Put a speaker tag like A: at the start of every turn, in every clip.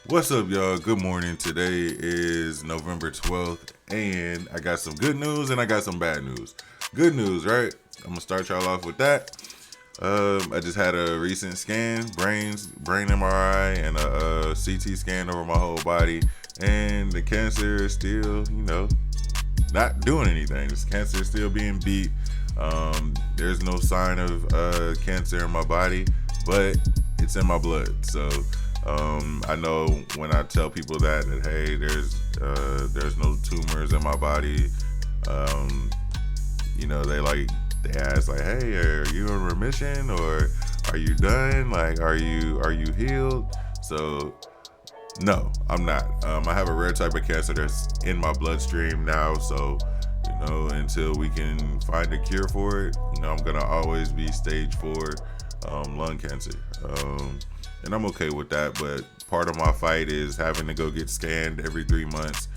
A: What's up, y'all? Good morning. Today is November 12th, and I got some good news and I got some bad news. Good news, right? I'm gonna start y'all off with that. I just had a recent scan, brain MRI, and a CT scan over my whole body, and the cancer is still, not doing anything. This cancer is still being beat. There's no sign of cancer in my body, but it's in my blood. So I know when I tell people that hey, there's no tumors in my body. Um, they ask like, hey, are you in remission or are you done? Like, are you healed? So no, I'm not. I have a rare type of cancer that's in my bloodstream now. So, until we can find a cure for it, I'm gonna always be stage 4 lung cancer. And I'm okay with that. But part of my fight is having to go get scanned every 3 months,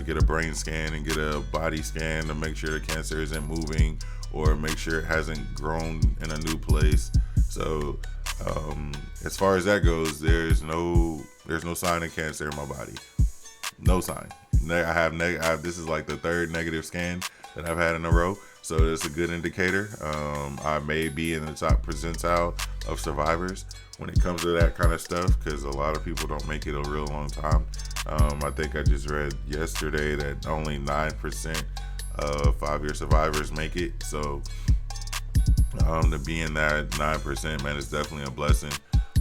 A: get a brain scan and get a body scan to make sure the cancer isn't moving or make sure it hasn't grown in a new place. So as far as that goes, there's no sign of cancer in my body. No sign. This is like the third negative scan that I've had in a row, so it's a good indicator. I may be in the top percentile of survivors when it comes to that kind of stuff, because a lot of people don't make it a real long time. I think I just read yesterday that only 9% of 5-year survivors make it. So to be in that 9%, man, it's definitely a blessing.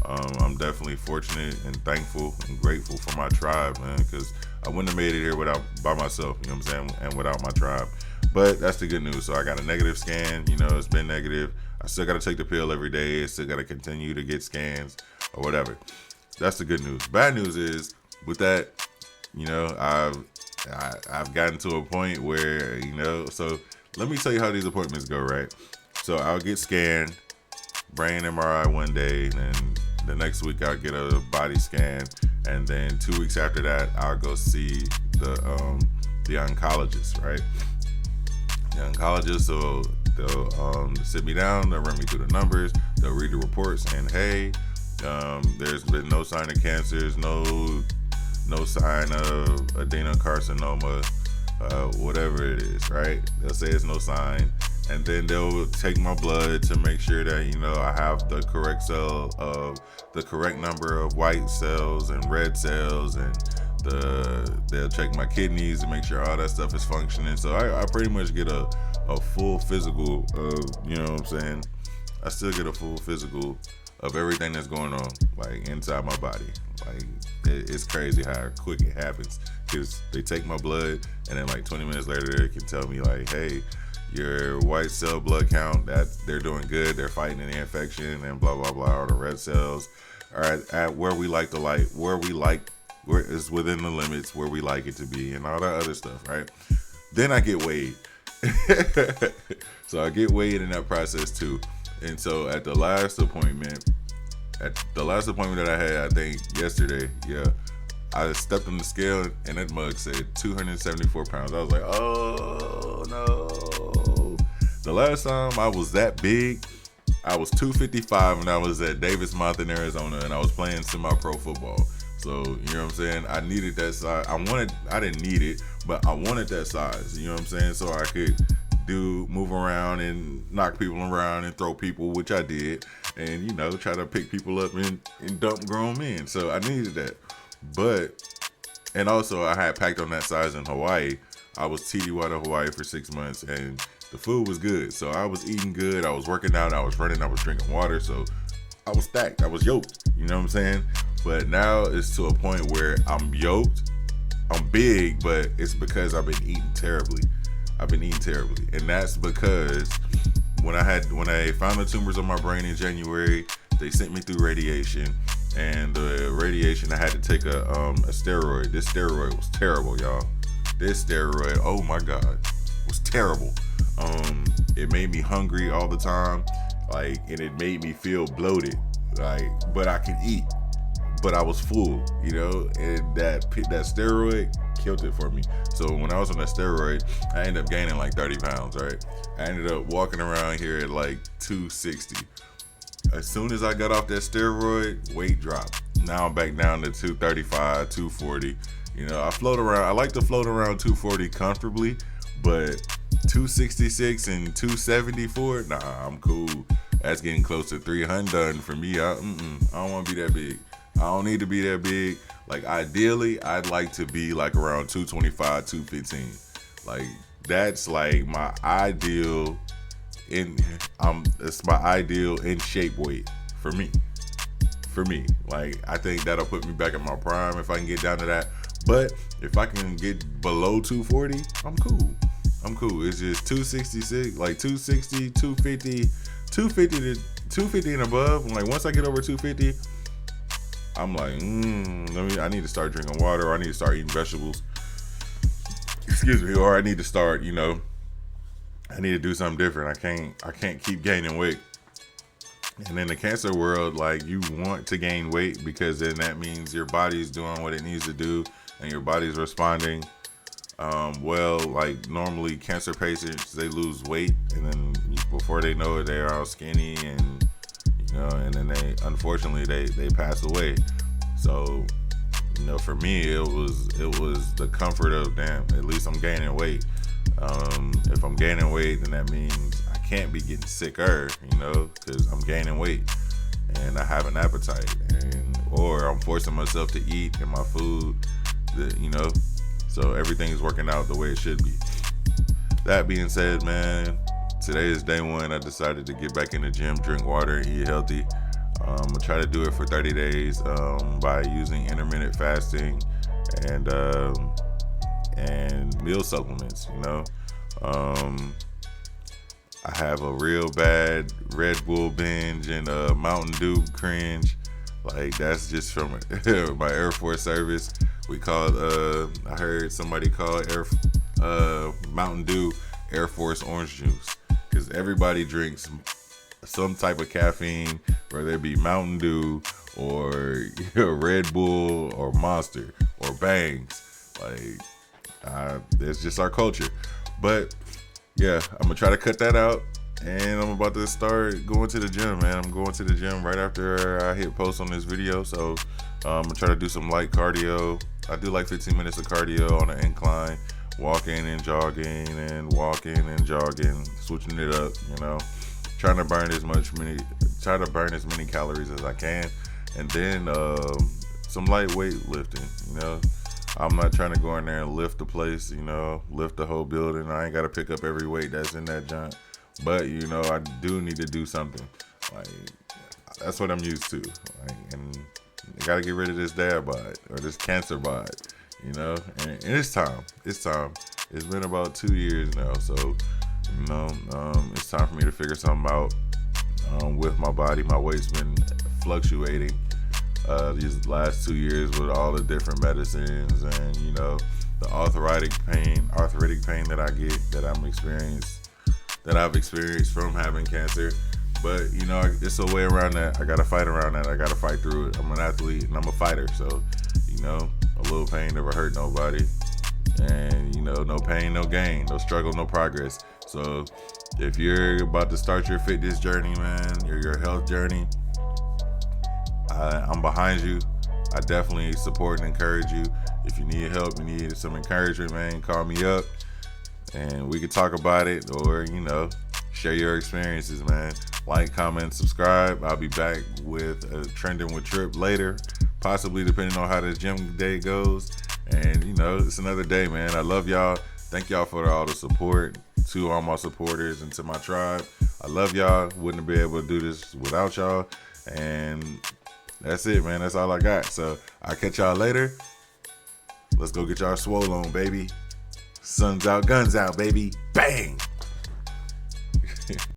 A: I'm definitely fortunate and thankful and grateful for my tribe, man, because I wouldn't have made it here by myself, you know what I'm saying, and without my tribe. But that's the good news. So I got a negative scan, it's been negative. I still got to take the pill every day. I still got to continue to get scans or whatever. That's the good news. Bad news is with that, I've gotten to a point where, so let me tell you how these appointments go, right? So I'll get scanned, brain MRI one day, and then the next week I'll get a body scan, and then 2 weeks after that I'll go see the oncologist, right? The oncologist, so they'll sit me down, they'll run me through the numbers, they'll read the report saying, hey, there's been no sign of cancers, no sign of adenocarcinoma, whatever it is, right? They'll say it's no sign, and then they'll take my blood to make sure that I have the correct number of white cells and red cells, and they'll check my kidneys to make sure all that stuff is functioning. So I pretty much get a full physical of, what I'm saying. I still get a full physical of everything that's going on, like inside my body. Like it's crazy how quick it happens, because they take my blood and then like 20 minutes later they can tell me like, hey, your white cell blood count, that they're doing good, they're fighting the infection and blah blah blah. All the red cells are at where we like the light, where it's within the limits where we like it to be, and all that other stuff, right? Then I get weighed. So I get weighed in that process too. And so at the last appointment that I had, I think yesterday, I stepped on the scale and that mug said 274 pounds. I was like, oh no. The last time I was that big, I was 255 and I was at Davis Mountain, Arizona, and I was playing semi-pro football. So, you know what I'm saying? I needed that size. I didn't need it, but I wanted that size, you know what I'm saying? So I could move around and knock people around and throw people, which I did, and, try to pick people up and dump grown men. So I needed that. And also I had packed on that size in Hawaii. I was TDY to Hawaii for 6 months, and the food was good. So I was eating good. I was working out. I was running. I was drinking water. So I was stacked. I was yoked. You know what I'm saying? But now it's to a point where I'm yoked. I'm big, but it's because I've been eating terribly. And that's because when I found the tumors on my brain in January, they sent me through radiation. And the radiation, I had to take a steroid. This steroid was terrible, y'all. This steroid, oh my God, was terrible. It made me hungry all the time, and it made me feel bloated, but I could eat, but I was full, and that steroid killed it for me. So when I was on that steroid, I ended up gaining like 30 pounds, right? I ended up walking around here at like 260. As soon as I got off that steroid, weight dropped. Now I'm back down to 235, 240. You know, I float around. I like to float around 240 comfortably, but 266 and 274, nah, I'm cool. That's getting close to 300 for me. I don't want to be that big. I don't need to be that big. Like, ideally, I'd like to be like around 225, 215. Like, that's like my ideal it's my ideal in shape weight for me. Like, I think that'll put me back in my prime if I can get down to that. But if I can get below 240, I'm cool. It's just 266, like 260, 250, 250 to 250 and above. Like, once I get over 250, I'm like, I need to start drinking water, or I need to start eating vegetables. Excuse me, or I need to start, I need to do something different. I can't keep gaining weight. And in the cancer world, like, you want to gain weight because then that means your body's doing what it needs to do and your body's responding. Well, like, normally cancer patients, they lose weight, and then before they know it, they're all skinny, and and then unfortunately they pass away. So, for me, it was the comfort of, damn, at least I'm gaining weight. If I'm gaining weight, then that means I can't be getting sicker, because I'm gaining weight and I have an appetite, or I'm forcing myself to eat in my food, so everything is working out the way it should be. That being said, man, today is day one. I decided to get back in the gym, drink water, eat healthy. I'm gonna try to do it for 30 days by using intermittent fasting and meal supplements. I have a real bad Red Bull binge and Mountain Dew cringe. Like, that's just from my Air Force service. We called, I heard somebody call Mountain Dew Air Force orange juice, because everybody drinks some type of caffeine, whether it be Mountain Dew or Red Bull or Monster or Bangs. Like, it's just our culture. But yeah, I'm gonna try to cut that out, and I'm about to start going to the gym, man. I'm going to the gym right after I hit post on this video, so I'm gonna try to do some light cardio. I do like 15 minutes of cardio on an incline, walking and jogging and walking and jogging, switching it up, trying to burn as many calories as I can, and then some light weight lifting. I'm not trying to go in there and lift the place, lift the whole building. I ain't got to pick up every weight that's in that junk. But, I do need to do something. Like, that's what I'm used to. Like, and I got to get rid of this dad bod, or this cancer bod, and it's time. It's time. It's been about 2 years now. So, it's time for me to figure something out with my body. My weight's been fluctuating these last 2 years with all the different medicines and the arthritic pain that I get, that I've experienced from having cancer. But it's a way around that. I gotta fight around that. I gotta fight through it. I'm an athlete and I'm a fighter, so a little pain never hurt nobody, and no pain, no gain, no struggle, no progress. So if you're about to start your fitness journey, man, your health journey, I'm behind you. I definitely support and encourage you. If you need help, you need some encouragement, man, call me up and we can talk about it, or share your experiences, man. Like, comment, subscribe. I'll be back with Trending with Trip later, possibly, depending on how the gym day goes. And it's another day, man. I love y'all. Thank y'all for all the support, to all my supporters and to my tribe. I love y'all. Wouldn't be able to do this without y'all. And that's it, man. That's all I got. So I'll catch y'all later. Let's go get y'all swole on, baby. Sun's out, guns out, baby. Bang!